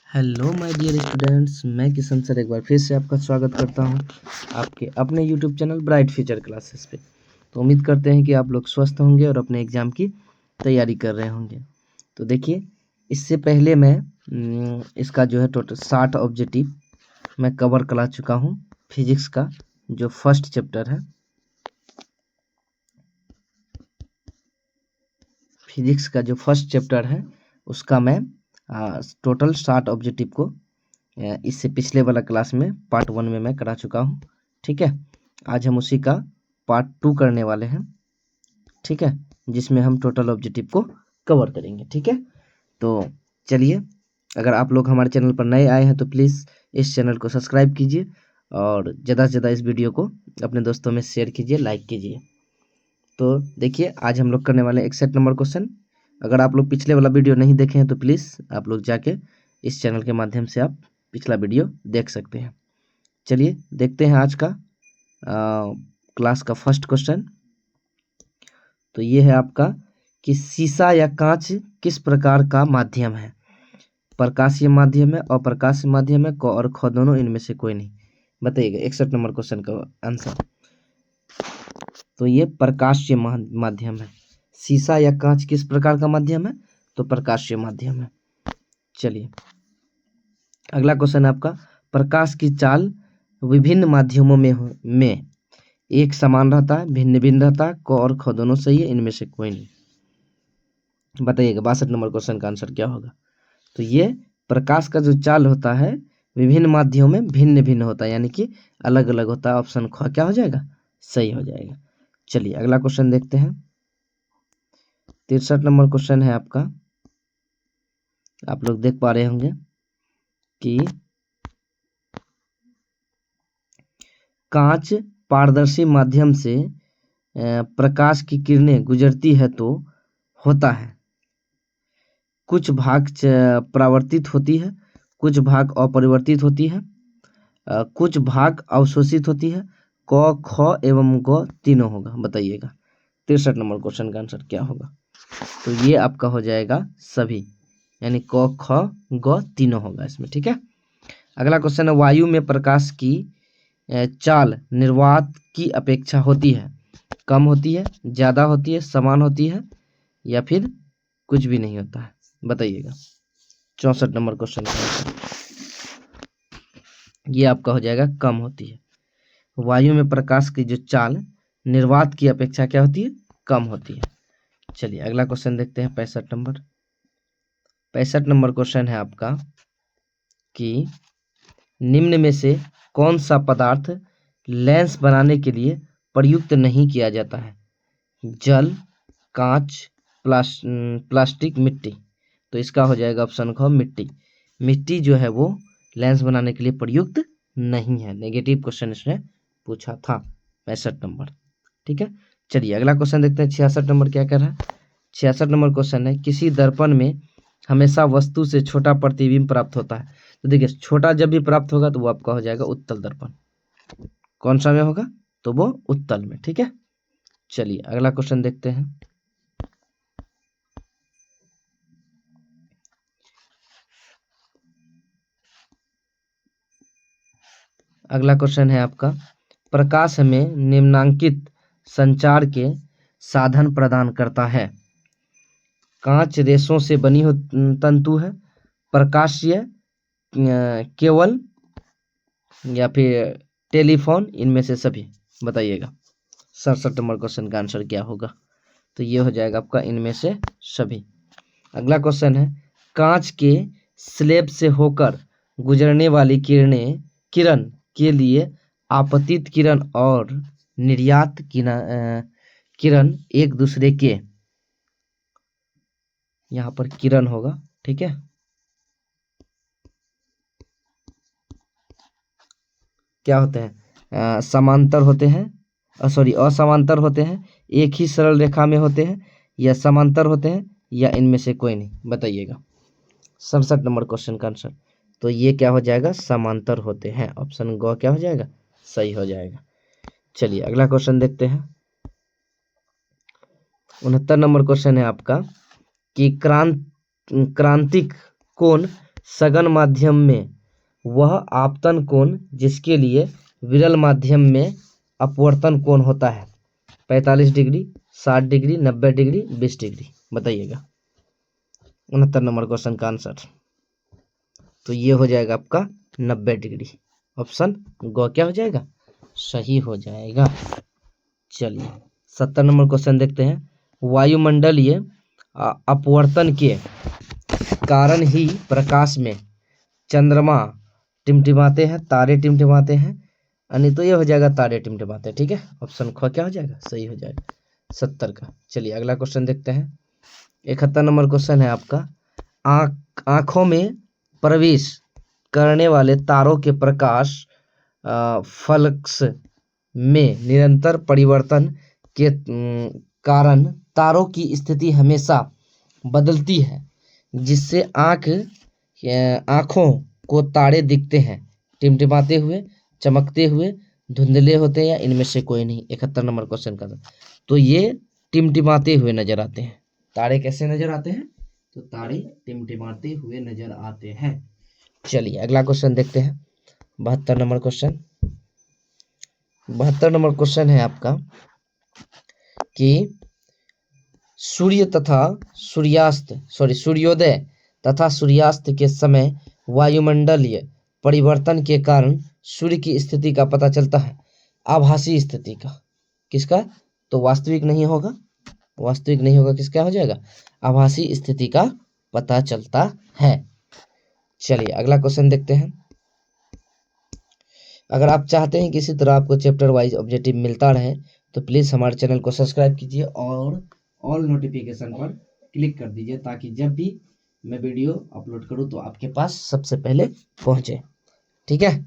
Hello my dear students, मैं Kishan sir एक बार फिर से आपका स्वागत करता हूं आपके अपने YouTube channel bright future classes पे। तो उम्मीद करते हैं कि आप लोग स्वस्थ होंगे और अपने एग्ज़ाम की तैयारी कर रहे होंगे। तो देखिए, इससे पहले मैं इसका जो है टोटल 60 ऑब्जेक्टिव मैं कवर करा चुका हूँ। फिजिक्स का जो फर्स्ट चैप्टर है, फिजिक्स का जो फर्स्ट चैप्टर है उसका मैं टोटल 60 ऑब्जेक्टिव को इससे पिछले वाला क्लास में पार्ट 1 में मैं करा चुका हूँ। ठीक है, आज हम उसी का पार्ट 2 करने वाले हैं। ठीक है, जिसमें हम टोटल ऑब्जेक्टिव को कवर करेंगे। ठीक है, तो चलिए, अगर आप लोग हमारे चैनल पर नए आए हैं तो प्लीज़ इस चैनल को सब्सक्राइब कीजिए और ज़्यादा से ज़्यादा इस वीडियो को अपने दोस्तों में शेयर कीजिए, लाइक कीजिए। तो देखिए, आज हम लोग करने वाले हैं 61 नंबर क्वेश्चन। अगर आप लोग पिछले वाला वीडियो नहीं देखे हैं तो प्लीज़ आप लोग जाके इस चैनल के माध्यम से आप पिछला वीडियो देख सकते हैं। चलिए देखते हैं आज का क्लास का फर्स्ट क्वेश्चन। तो ये है आपका कि शीशा या कांच किस प्रकार का माध्यम है? प्रकाशीय माध्यम है, अप्रकाशीय माध्यम है, क और ख दोनों, इनमें से कोई नहीं। बताइएगा 61 नंबर क्वेश्चन का आंसर। तो ये प्रकाशीय माध्यम है। शीशा या कांच किस प्रकार का माध्यम है? तो प्रकाशीय माध्यम है। चलिए, अगला क्वेश्चन है आपका, प्रकाश की चाल विभिन्न माध्यमों में एक समान रहता है, भिन्न भिन्न रहता है, क और ख दोनों सही है, इनमें से कोई नहीं। बताइएगा 62 नंबर क्वेश्चन का आंसर क्या होगा? तो ये प्रकाश का जो चाल होता है विभिन्न माध्यमों में भिन्न भिन्न होता है, यानी कि अलग अलग होता है। ऑप्शन ख क्या हो जाएगा? सही हो जाएगा। चलिए अगला क्वेश्चन देखते हैं। 63 नंबर क्वेश्चन है आपका, आप लोग देख पा रहे होंगे कि कांच पारदर्शी माध्यम से प्रकाश की किरणें गुजरती है तो होता है, कुछ भाग परावर्तित होती है, कुछ भाग अपरिवर्तित होती है, कुछ भाग अवशोषित होती है, क ख एवं ग तीनों होगा। बताइएगा 63 नंबर क्वेश्चन का आंसर क्या होगा? तो ये आपका हो जाएगा सभी, यानी क ख ग तीनों होगा इसमें। ठीक है, अगला क्वेश्चन है, वायु में प्रकाश की चाल निर्वात की अपेक्षा होती है, कम होती है, ज़्यादा होती है, समान होती है, या फिर कुछ भी नहीं होता है? बताइएगा 64 नंबर क्वेश्चन का आंसर। ये आपका हो जाएगा कम होती है। वायु में प्रकाश की जो चाल निर्वात की अपेक्षा क्या होती है? कम होती है। चलिए अगला क्वेश्चन देखते हैं 65 नंबर। 65 नंबर क्वेश्चन है आपका कि निम्न में से कौन सा पदार्थ लेंस बनाने के लिए प्रयुक्त नहीं किया जाता है? जल, कांच, प्लास्टिक, मिट्टी। तो इसका हो जाएगा ऑप्शन ख मिट्टी। मिट्टी जो है वो लेंस बनाने के लिए प्रयुक्त नहीं है। नेगेटिव क्वेश्चन इसने पूछा था 65 नंबर। ठीक है, चलिए अगला क्वेश्चन देखते हैं। 66 नंबर क्या कर रहा है? 66 नंबर क्वेश्चन है, किसी दर्पण में हमेशा वस्तु से छोटा प्रतिबिंब प्राप्त होता है। तो देखिए, छोटा जब भी प्राप्त होगा तो वो आपका हो जाएगा उत्तल दर्पण। कौन सा में होगा? तो वो उत्तल में। ठीक है, चलिए अगला क्वेश्चन देखते हैं। अगला क्वेश्चन है आपका, प्रकाश में निम्नांकित संचार के साधन प्रदान करता है। कांच रेशों से बनी हो तंतु है, प्रकाशीय केवल, या फिर टेलीफोन, इनमें से सभी। बताइएगा 67 नंबर क्वेश्चन का आंसर क्या होगा? तो ये हो जाएगा आपका इनमें से सभी। अगला क्वेश्चन है, कांच के स्लैब से होकर गुजरने वाली किरण के लिए आपतित किरण और निर्यात किरण एक दूसरे के, यहाँ पर किरण होगा। ठीक है, क्या होते हैं? समांतर होते हैं, असमांतर होते हैं, एक ही सरल रेखा में होते हैं, या समांतर होते हैं, या इनमें से कोई नहीं। बताइएगा 67 नंबर क्वेश्चन का आंसर। तो ये क्या हो जाएगा? समांतर होते हैं। ऑप्शन ग क्या हो जाएगा? सही हो जाएगा। चलिए अगला क्वेश्चन देखते हैं। 69 नंबर क्वेश्चन है आपका कि क्रांतिक कोण सघन माध्यम में वह आपतन कोण जिसके लिए विरल माध्यम में अपवर्तन कोण होता है। 45 डिग्री, 60 डिग्री, 90 डिग्री, 20 डिग्री। बताइएगा 69 नंबर क्वेश्चन का आंसर। तो ये हो जाएगा आपका 90 डिग्री। ऑप्शन ग क्या हो जाएगा, सही हो जाएगा। चलिए 70 नंबर क्वेश्चन देखते हैं। वायुमंडलीय अपवर्तन के कारण ही प्रकाश में चंद्रमा टिमटिमाते हैं, तारे टिमटिमाते हैं, यानी तो ये हो जाएगा तारे टिमटिमाते हैं। ठीक है, ऑप्शन ख क्या हो जाएगा, सही हो जाएगा 70 का। चलिए अगला क्वेश्चन देखते हैं। 71 नंबर क्वेश्चन है आपका। आंखों में प्रवेश करने वाले तारों के प्रकाश फ्लक्स में निरंतर परिवर्तन के कारण तारों की स्थिति हमेशा बदलती है, जिससे आंखों को तारे दिखते हैं टिमटिमाते हुए, चमकते हुए, धुंधले होते हैं, या इनमें से कोई नहीं। 71 नंबर क्वेश्चन का तो ये टिमटिमाते हुए नजर आते हैं। तारे कैसे नजर आते हैं, तो तारे टिमटिमाते हुए नजर आते हैं। चलिए अगला क्वेश्चन देखते हैं। 72 नंबर क्वेश्चन। 72 नंबर क्वेश्चन है आपका कि सूर्योदय तथा सूर्यास्त के समय वायुमंडलीय परिवर्तन के कारण सूर्य की स्थिति का पता चलता है। आभासी स्थिति का, किसका, तो वास्तविक नहीं होगा, वास्तविक नहीं होगा, किसका हो जाएगा, आभासी स्थिति का पता चलता है। चलिए अगला क्वेश्चन देखते हैं। अगर आप चाहते हैं कि इसी तरह आपको चैप्टर वाइज ऑब्जेक्टिव मिलता रहे तो प्लीज़ हमारे चैनल को सब्सक्राइब कीजिए और ऑल नोटिफिकेशन पर क्लिक कर दीजिए, ताकि जब भी मैं वीडियो अपलोड करूं तो आपके पास सबसे पहले पहुंचे। ठीक है,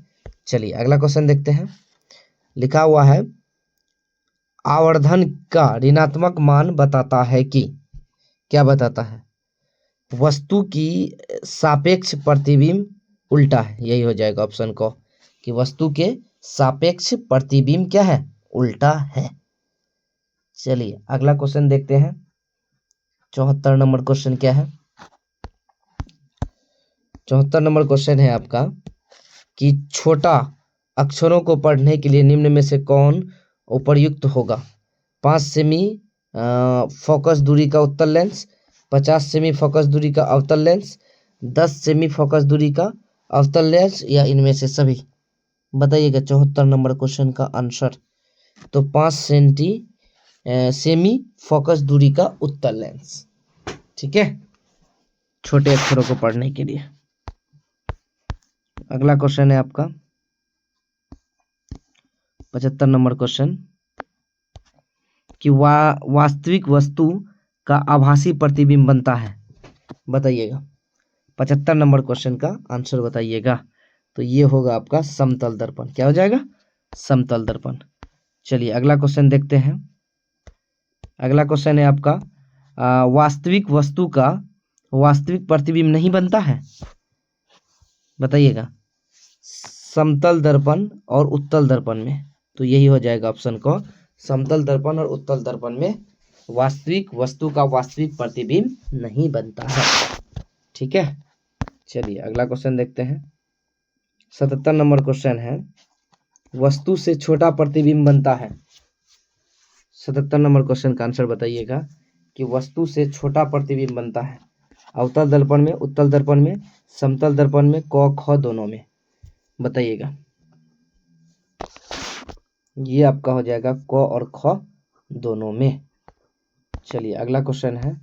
चलिए अगला क्वेश्चन देखते हैं। लिखा हुआ है आवर्धन का ऋणात्मक मान बताता है कि, क्या बताता है, वस्तु की सापेक्ष प्रतिबिंब उल्टा है। यही हो जाएगा ऑप्शन को, कि वस्तु के सापेक्ष प्रतिबिंब क्या है, उल्टा है। चलिए अगला क्वेश्चन देखते हैं। 74 नंबर क्वेश्चन क्या है। 74 नंबर क्वेश्चन है आपका कि छोटा अक्षरों को पढ़ने के लिए निम्न में से कौन उपयुक्त होगा। 5 सेमी फोकस दूरी का उत्तल लेंस, 50 सेमी फोकस दूरी का अवतल लेंस, 10 सेमी फोकस दूरी का अवतल लेंस, या इनमें से सभी। बताइएगा 74 नंबर क्वेश्चन का आंसर। तो 5 सेमी फोकस दूरी का उत्तल लेंस। ठीक है, छोटे अक्षरों को पढ़ने के लिए। अगला क्वेश्चन है आपका 75 नंबर क्वेश्चन कि वास्तविक वस्तु का आभासी प्रतिबिंब बनता है। बताइएगा 75 नंबर क्वेश्चन का आंसर बताइएगा। तो ये होगा आपका समतल दर्पण। क्या हो जाएगा, समतल दर्पण। चलिए अगला क्वेश्चन देखते हैं। अगला क्वेश्चन है आपका वास्तविक वस्तु का वास्तविक प्रतिबिंब नहीं बनता है। बताइएगा समतल दर्पण और उत्तल दर्पण में। तो यही हो जाएगा ऑप्शन को, समतल दर्पण और उत्तल दर्पण में वास्तविक वस्तु का वास्तविक प्रतिबिंब नहीं बनता है। ठीक है, चलिए अगला क्वेश्चन देखते हैं। 77 नंबर क्वेश्चन है वस्तु से छोटा प्रतिबिंब बनता है। 77 नंबर क्वेश्चन का आंसर बताइएगा कि वस्तु से छोटा प्रतिबिंब बनता है। अवतल दर्पण में, उत्तल दर्पण में, समतल दर्पण में, क ख दोनों में। बताइएगा, ये आपका हो जाएगा क और ख दोनों में। चलिए अगला क्वेश्चन है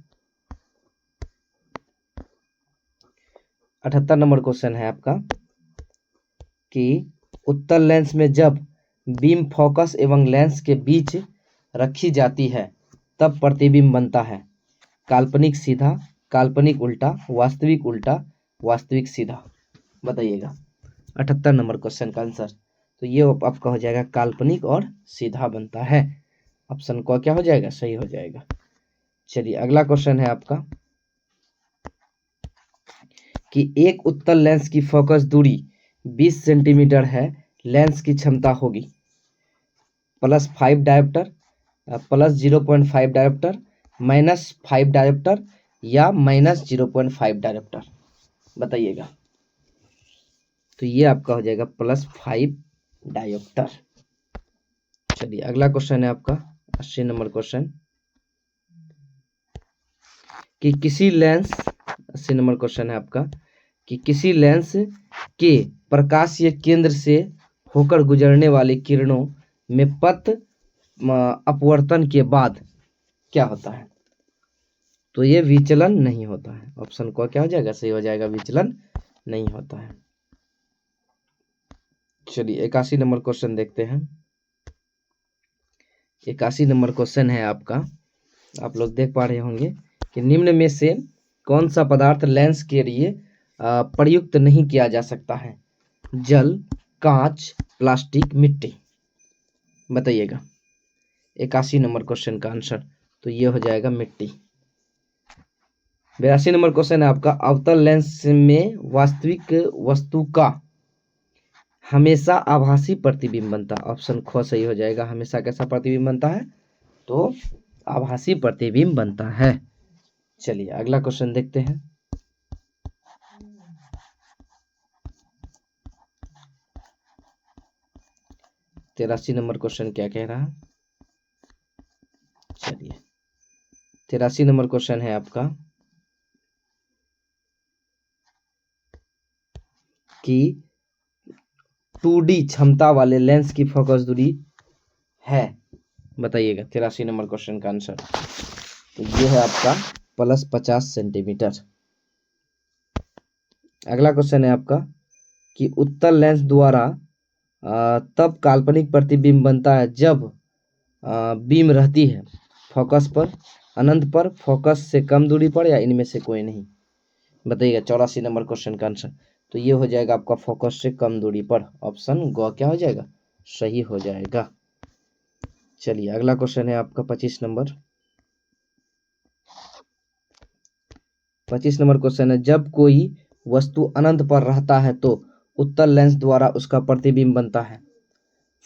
78 नंबर क्वेश्चन है आपका कि उत्तल लेंस में जब बीम फोकस एवं लेंस के बीच रखी जाती है तब प्रतिबिंब बनता है। काल्पनिक सीधा, काल्पनिक उल्टा, वास्तविक उल्टा, वास्तविक सीधा। बताइएगा 78 नंबर क्वेश्चन का आंसर। तो ये आपका हो जाएगा काल्पनिक और सीधा बनता है। ऑप्शन को क्या हो जाएगा, सही हो जाएगा। चलिए अगला क्वेश्चन है आपका कि एक उत्तल लेंस की फोकस दूरी 20 सेंटीमीटर है, लेंस की क्षमता होगी +5 डायोप्टर, +0.5 डायोप्टर, -5 डायोप्टर, या -0.5 डायोप्टर। बताइएगा तो ये आपका हो जाएगा +5 डायोप्टर। चलिए अगला क्वेश्चन है आपका 80 नंबर क्वेश्चन कि किसी लेंस 80 नंबर क्वेश्चन है आपका कि किसी लेंस के प्रकाशीय केंद्र से होकर गुजरने वाली किरणों में पथ अपवर्तन के बाद क्या होता है? तो ये विचलन नहीं होता है। ऑप्शन को क्या हो जाएगा? सही हो जाएगा, विचलन नहीं होता है। चलिए 81 नंबर क्वेश्चन देखते हैं। 81 नंबर क्वेश्चन है आपका, आप लोग देख पा रहे होंगे कि निम्न में से कौन सा पदार्थ लेंस के लिए प्रयुक्त नहीं किया जा सकता है? जल, कांच, प्लास्टिक, मिट्टी। बताइएगा 81 नंबर क्वेश्चन का आंसर। तो ये हो जाएगा मिट्टी। 82 नंबर क्वेश्चन है आपका, अवतल लेंस में वास्तविक वस्तु का हमेशा आभासी प्रतिबिंब बनता है। ऑप्शन ख सही हो जाएगा। हमेशा कैसा प्रतिबिंब बनता है? तो आभासी प्रतिबिंब बनता है। चलिए अगला क्वेश्चन देखते हैं। तिरासी नंबर क्वेश्चन क्या कह रहा है? चलिए 83 नंबर क्वेश्चन है आपका कि 2D क्षमता वाले लेंस की फोकस दूरी है। बताइएगा 83 नंबर क्वेश्चन का आंसर। तो ये है आपका +50 सेंटीमीटर। अगला क्वेश्चन है आपका कि उत्तल लेंस द्वारा तब काल्पनिक प्रतिबिंब बनता है जब बीम रहती है फोकस पर, अनंत पर, फोकस से कम दूरी पर, या इनमें से कोई नहीं। बताइएगा 84 नंबर क्वेश्चन का आंसर। तो ये हो जाएगा आपका फोकस से कम दूरी पर। ऑप्शन ग क्या हो जाएगा? सही हो जाएगा। चलिए अगला क्वेश्चन है आपका 25 नंबर। 25 नंबर क्वेश्चन है, जब कोई वस्तु अनंत पर रहता है तो उत्तल लेंस द्वारा उसका प्रतिबिंब बनता है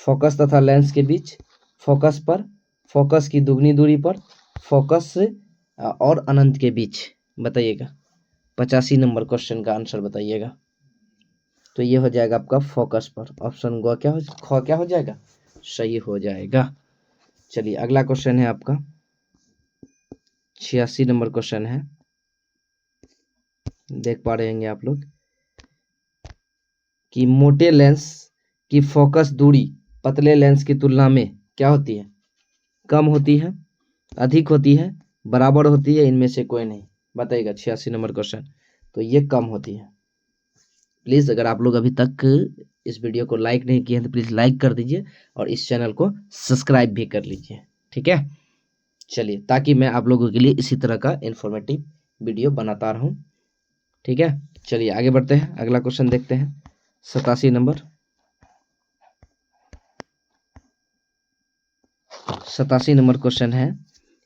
फोकस तथा लेंस के बीच, फोकस पर, फोकस की दुगनी दूरी पर, फोकस और अनंत के बीच। बताइएगा 85 नंबर क्वेश्चन का आंसर बताइएगा। तो ये हो जाएगा आपका फोकस पर। ऑप्शन ग क्या हो ख क्या हो जाएगा? सही हो जाएगा। चलिए अगला क्वेश्चन है आपका 86 नंबर क्वेश्चन है, देख पा रहे होंगे आप लोग कि मोटे लेंस की फोकस दूरी पतले लेंस की तुलना में क्या होती है? कम होती है, अधिक होती है, बराबर होती है, इनमें से कोई नहीं। बताइएगा 86 नंबर क्वेश्चन। तो ये कम होती है। प्लीज़ अगर आप लोग अभी तक इस वीडियो को लाइक नहीं किए हैं तो प्लीज़ लाइक कर दीजिए और इस चैनल को सब्सक्राइब भी कर लीजिए, ठीक है। चलिए ताकि मैं आप लोगों के लिए इसी तरह का इंफॉर्मेटिव वीडियो बनाता रहूं, ठीक है। चलिए आगे बढ़ते हैं, अगला क्वेश्चन देखते हैं 87 नंबर। 87 नंबर क्वेश्चन है,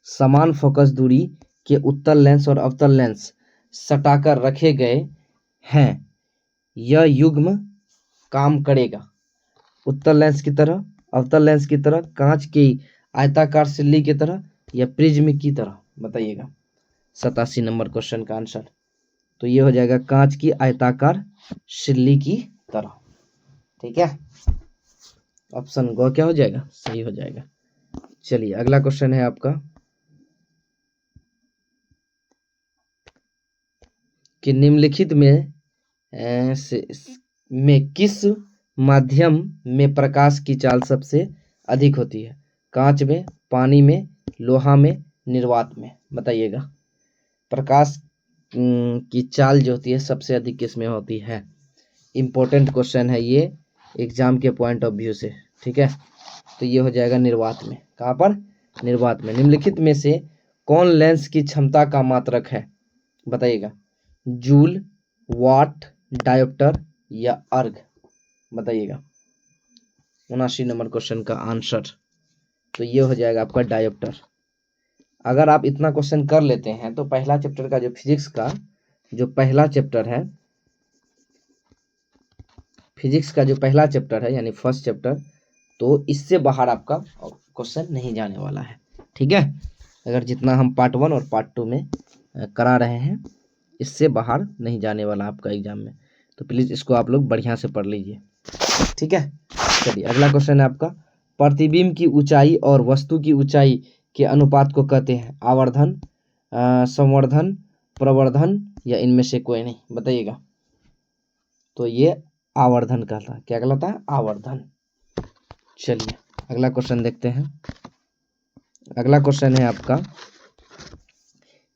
समान फोकस दूरी के उत्तल लेंस और अवतल लेंस सटाकर रखे गए हैं, यह युग्म काम करेगा उत्तल लेंस की तरह, अवतल लेंस की तरह, कांच की आयताकार सिल्ली की तरह, या प्रिज्म की तरह। बताइएगा 87 नंबर क्वेश्चन का आंसर। तो ये हो जाएगा कांच की आयताकार सिल्ली की तरह, ठीक है। ऑप्शन ग क्या हो जाएगा? सही हो जाएगा। चलिए अगला क्वेश्चन है आपका कि निम्नलिखित में किस माध्यम में प्रकाश की चाल सबसे अधिक होती है? कांच में, पानी में, लोहा में, निर्वात में। बताइएगा प्रकाश की चाल जो होती है सबसे अधिक किस में होती है? इम्पोर्टेंट क्वेश्चन है ये एग्जाम के पॉइंट ऑफ व्यू से, ठीक है। तो ये हो जाएगा निर्वात में। कहाँ पर? निर्वात में। निम्नलिखित में से कौन लेंस की क्षमता का मात्रक है? बताइएगा जूल, वाट, डायोप्टर या अर्ग। बताइएगा 79 नंबर क्वेश्चन का आंसर। तो ये हो जाएगा आपका डायोप्टर। अगर आप इतना क्वेश्चन कर लेते हैं तो पहला चैप्टर का जो फिजिक्स का जो पहला चैप्टर है, फिजिक्स का जो पहला चैप्टर है यानी फर्स्ट चैप्टर, तो इससे बाहर आपका क्वेश्चन नहीं जाने वाला है, ठीक है। अगर जितना हम पार्ट 1 और पार्ट 2 में करा रहे हैं, इससे बाहर नहीं जाने वाला आपका एग्जाम में। तो प्लीज़ इसको आप लोग बढ़िया से पढ़ लीजिए, ठीक है। चलिए अगला क्वेश्चन है आपका, प्रतिबिंब की ऊंचाई और वस्तु की ऊंचाई के अनुपात को कहते हैं आवर्धन, संवर्धन, प्रवर्धन या इनमें से कोई नहीं, बताइएगा। तो ये आवर्धन कहता है, क्या कहलाता है? आवर्धन। चलिए अगला क्वेश्चन देखते हैं। अगला क्वेश्चन है आपका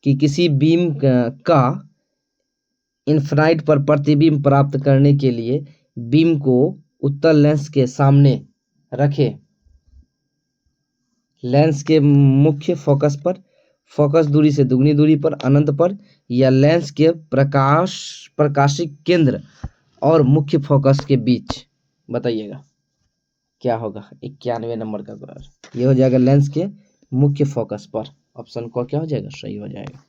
कि किसी बीम का इन्फिनाइट पर प्रतिबिंब प्राप्त करने के लिए बीम को उत्तल लेंस के सामने रखें, लेंस के मुख्य फोकस पर, फोकस दूरी से दुगनी दूरी पर, अनंत पर, या लेंस के प्रकाशिक केंद्र और मुख्य फोकस के बीच, बताइएगा क्या होगा। 91 नंबर का क्वेश्चन ये हो जाएगा, लेंस के मुख्य फोकस पर। ऑप्शन को क्या हो जाएगा? सही हो जाएगा।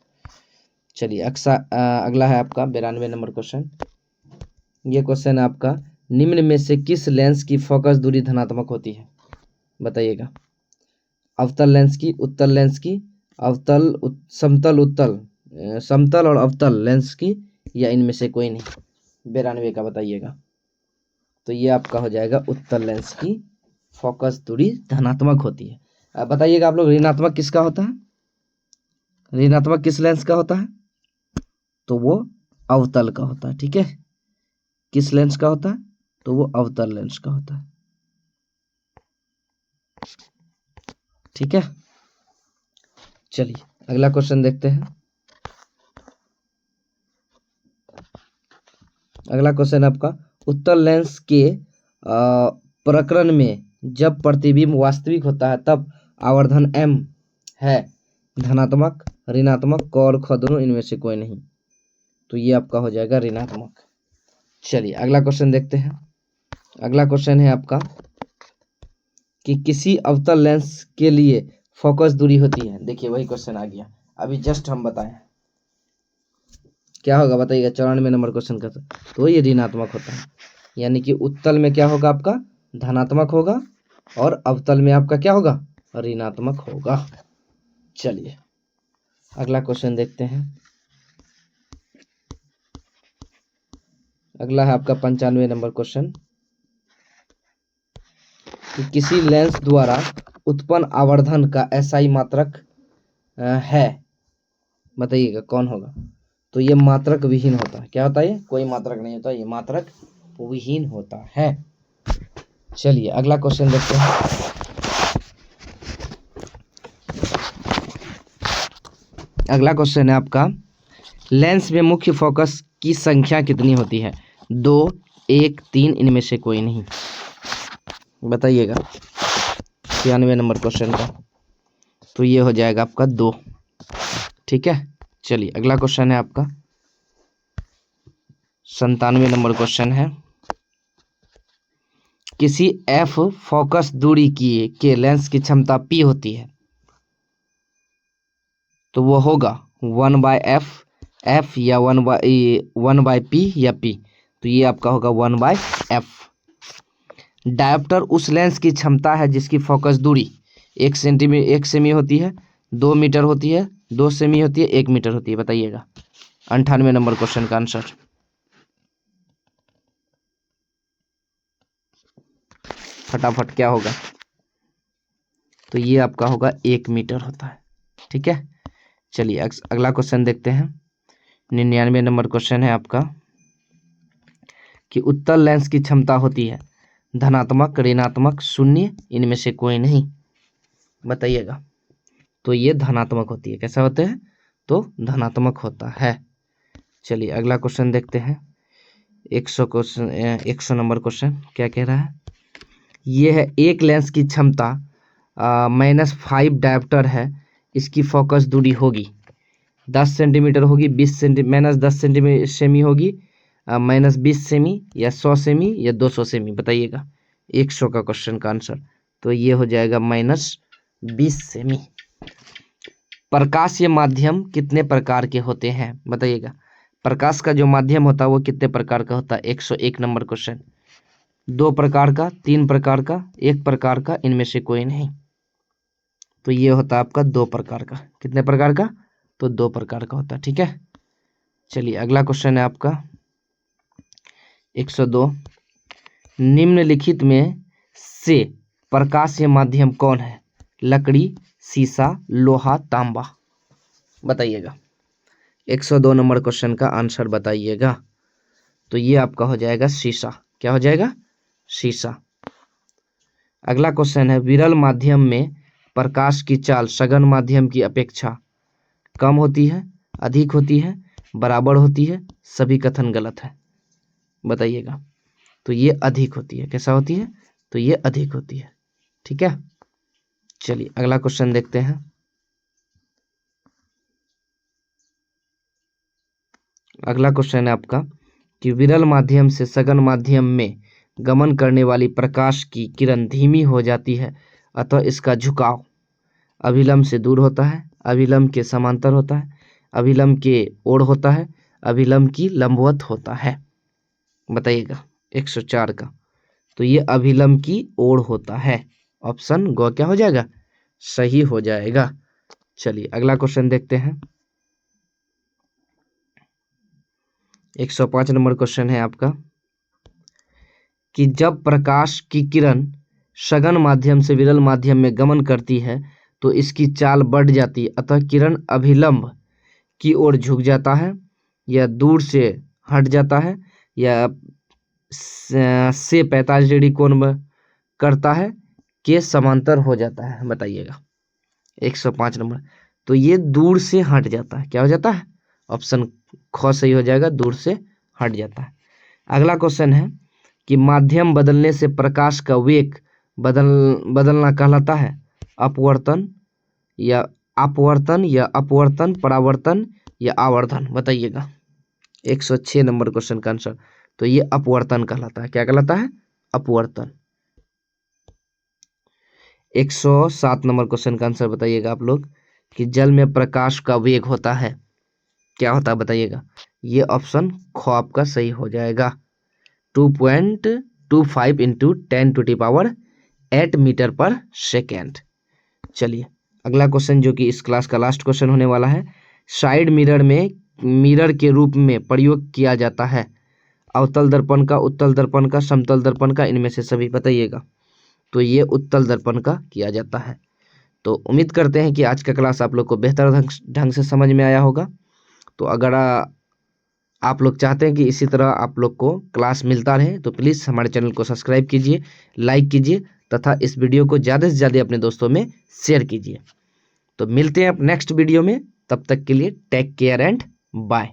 चलिए अगला है आपका 92 नंबर क्वेश्चन। ये क्वेश्चन है आपका, निम्न में से किस लेंस की फोकस दूरी धनात्मक होती है, बताइएगा। अवतल लेंस की, उत्तल लेंस की, समतल और अवतल लेंस की, या इनमें से कोई नहीं, 92 का बताइएगा। तो ये आपका हो जाएगा, उत्तल लेंस की फोकस दूरी धनात्मक होती है। अब बताइएगा आप लोग, ऋणात्मक किसका होता है? ऋणात्मक किस लेंस का होता है? तो वो अवतल का होता है, ठीक है। किस लेंस का होता है? तो वो अवतल लेंस का होता है, ठीक है। चलिए अगला क्वेश्चन देखते हैं। अगला क्वेश्चन आपका, उत्तल लेंस के प्रकरण में जब प्रतिबिंब वास्तविक होता है तब आवर्धन m है धनात्मक, ऋणात्मक, क और ख दोनों, इनमें से कोई नहीं। तो ये आपका हो जाएगा ऋणात्मक। चलिए अगला क्वेश्चन देखते हैं। अगला क्वेश्चन है आपका कि किसी अवतल लेंस के लिए फोकस दूरी होती है। देखिए वही क्वेश्चन आ गया, अभी जस्ट हम बताएं क्या होगा, बताइएगा। 94 नंबर क्वेश्चन का तो ये ऋणात्मक होता है, यानी कि उत्तल में क्या होगा आपका? धनात्मक होगा, और अवतल में आपका क्या होगा? ऋणात्मक होगा। चलिए अगला क्वेश्चन देखते हैं। अगला है आपका 95 नंबर क्वेश्चन कि किसी लेंस द्वारा उत्पन्न आवर्धन का SI मात्रक है, बताइएगा कौन होगा। तो ये मात्रक विहीन होता है। क्या होता है? ये कोई मात्रक नहीं होता, ये मात्रक विहीन होता है। चलिए अगला क्वेश्चन देखते हैं। अगला क्वेश्चन है आपका, लेंस में मुख्य फोकस की संख्या कितनी होती है? 2, 1, 3, इनमें से कोई नहीं, बताइएगा। 93 नंबर क्वेश्चन का तो ये हो जाएगा आपका 2, ठीक है। चलिए अगला क्वेश्चन है आपका 97 नंबर क्वेश्चन है, किसी f फोकस दूरी के लेंस की क्षमता p होती है, तो वो होगा 1/f, f या 1/p या p। तो ये आपका होगा 1/f। डायोप्टर उस लेंस की क्षमता है जिसकी फोकस दूरी 1 सेमी होती है, 2 मीटर होती है, 2 सेमी होती है, 1 मीटर होती है, बताइएगा। 98 नंबर क्वेश्चन का आंसर फटाफट क्या होगा? तो ये आपका होगा 1 मीटर होता है, ठीक है। चलिए अगला क्वेश्चन देखते हैं। 99 नंबर क्वेश्चन है आपका कि उत्तल लेंस की क्षमता होती है धनात्मक, ऋणात्मक, शून्य, इनमें से कोई नहीं, बताइएगा। तो ये धनात्मक होती है। कैसा होता है? तो धनात्मक होता है। चलिए अगला क्वेश्चन देखते हैं। 100 नंबर क्वेश्चन क्या कह रहा है? ये है, एक लेंस की क्षमता -5 डायोप्टर है, इसकी फोकस दूरी होगी 10 सेंटीमीटर होगी, -10 सेमी होगी, -20 सेमी, या 100 सेमी, या 200 सेमी, बताइएगा। 100 का क्वेश्चन का आंसर तो ये हो जाएगा -20 सेमी। प्रकाशीय माध्यम कितने प्रकार के होते हैं, बताइएगा। प्रकाश का जो माध्यम होता है वो कितने प्रकार का होता है? 101 नंबर क्वेश्चन। 2 प्रकार का, 3 प्रकार का, 1 प्रकार का, इनमें से कोई नहीं। तो ये होता है आपका 2 प्रकार का। कितने प्रकार का? तो 2 प्रकार का होता है, ठीक है। चलिए अगला क्वेश्चन है आपका 102, निम्नलिखित में से प्रकाशीय माध्यम कौन है? लकड़ी, शीशा, लोहा, तांबा। बताइएगा। 102 नंबर क्वेश्चन का आंसर बताइएगा। तो ये आपका हो जाएगा शीशा। क्या हो जाएगा? शीशा। अगला क्वेश्चन है, विरल माध्यम में प्रकाश की चाल सघन माध्यम की अपेक्षा कम होती है, अधिक होती है, बराबर होती है? सभी कथन गलत है। बताइएगा। तो ये अधिक होती है। कैसा होती है? तो ये अधिक होती है। ठीक है, चलिए अगला क्वेश्चन देखते हैं। अगला क्वेश्चन है आपका कि विरल माध्यम से सघन माध्यम में गमन करने वाली प्रकाश की किरण धीमी हो जाती है, अतः इसका झुकाव अभिलंब से दूर होता है, अभिलंब के समांतर होता है, अभिलंब के ओर होता है, अभिलंब की लंबवत होता है। बताइएगा। 104 का, तो ये अभिलंब की ओर होता है। ऑप्शन ग क्या हो जाएगा? सही हो जाएगा। चलिए अगला क्वेश्चन देखते हैं। 105 नंबर क्वेश्चन है आपका कि जब प्रकाश की किरण सघन माध्यम से विरल माध्यम में गमन करती है तो इसकी चाल बढ़ जाती है, अतः किरण अभिलंब की ओर झुक जाता है, या दूर से हट जाता है, या से 45 डिग्री कोण करता है, के समांतर हो जाता है। बताइएगा। 105 नंबर, तो ये दूर से हट जाता है। क्या हो जाता है? ऑप्शन ख सही हो जाएगा, दूर से हट जाता है। अगला क्वेश्चन है कि माध्यम बदलने से प्रकाश का वेग बदलना कहलाता है अपवर्तन या अपवर्तन, परावर्तन या आवर्धन। बताइएगा। 106 नंबर क्वेश्चन का आंसर, तो ये अपवर्तन कहलाता है। क्या कहलाता है? अपवर्तन। 107 नंबर क्वेश्चन का आंसर बताइएगा आप लोग कि जल में प्रकाश का वेग होता है, क्या होता है? बताइएगा। ये ऑप्शन ख आपका सही हो जाएगा, 2.25 इंटू 10⁸ मीटर पर सेकेंड। चलिए अगला क्वेश्चन, जो कि इस क्लास का लास्ट क्वेश्चन होने वाला है, साइड मिरर में मिरर के रूप में प्रयोग किया जाता है अवतल दर्पण का, उत्तल दर्पण का, समतल दर्पण का, इनमें से सभी। बताइएगा। तो ये उत्तल दर्पण का किया जाता है। तो उम्मीद करते हैं कि आज का क्लास आप लोग को बेहतर ढंग से समझ में आया होगा। तो अगर आप लोग चाहते हैं कि इसी तरह आप लोग को क्लास मिलता रहे तो प्लीज़ हमारे चैनल को सब्सक्राइब कीजिए, लाइक कीजिए तथा इस वीडियो को ज़्यादा से ज़्यादा अपने दोस्तों में शेयर कीजिए। तो मिलते हैं नेक्स्ट वीडियो में, तब तक के लिए टेक केयर एंड बाय।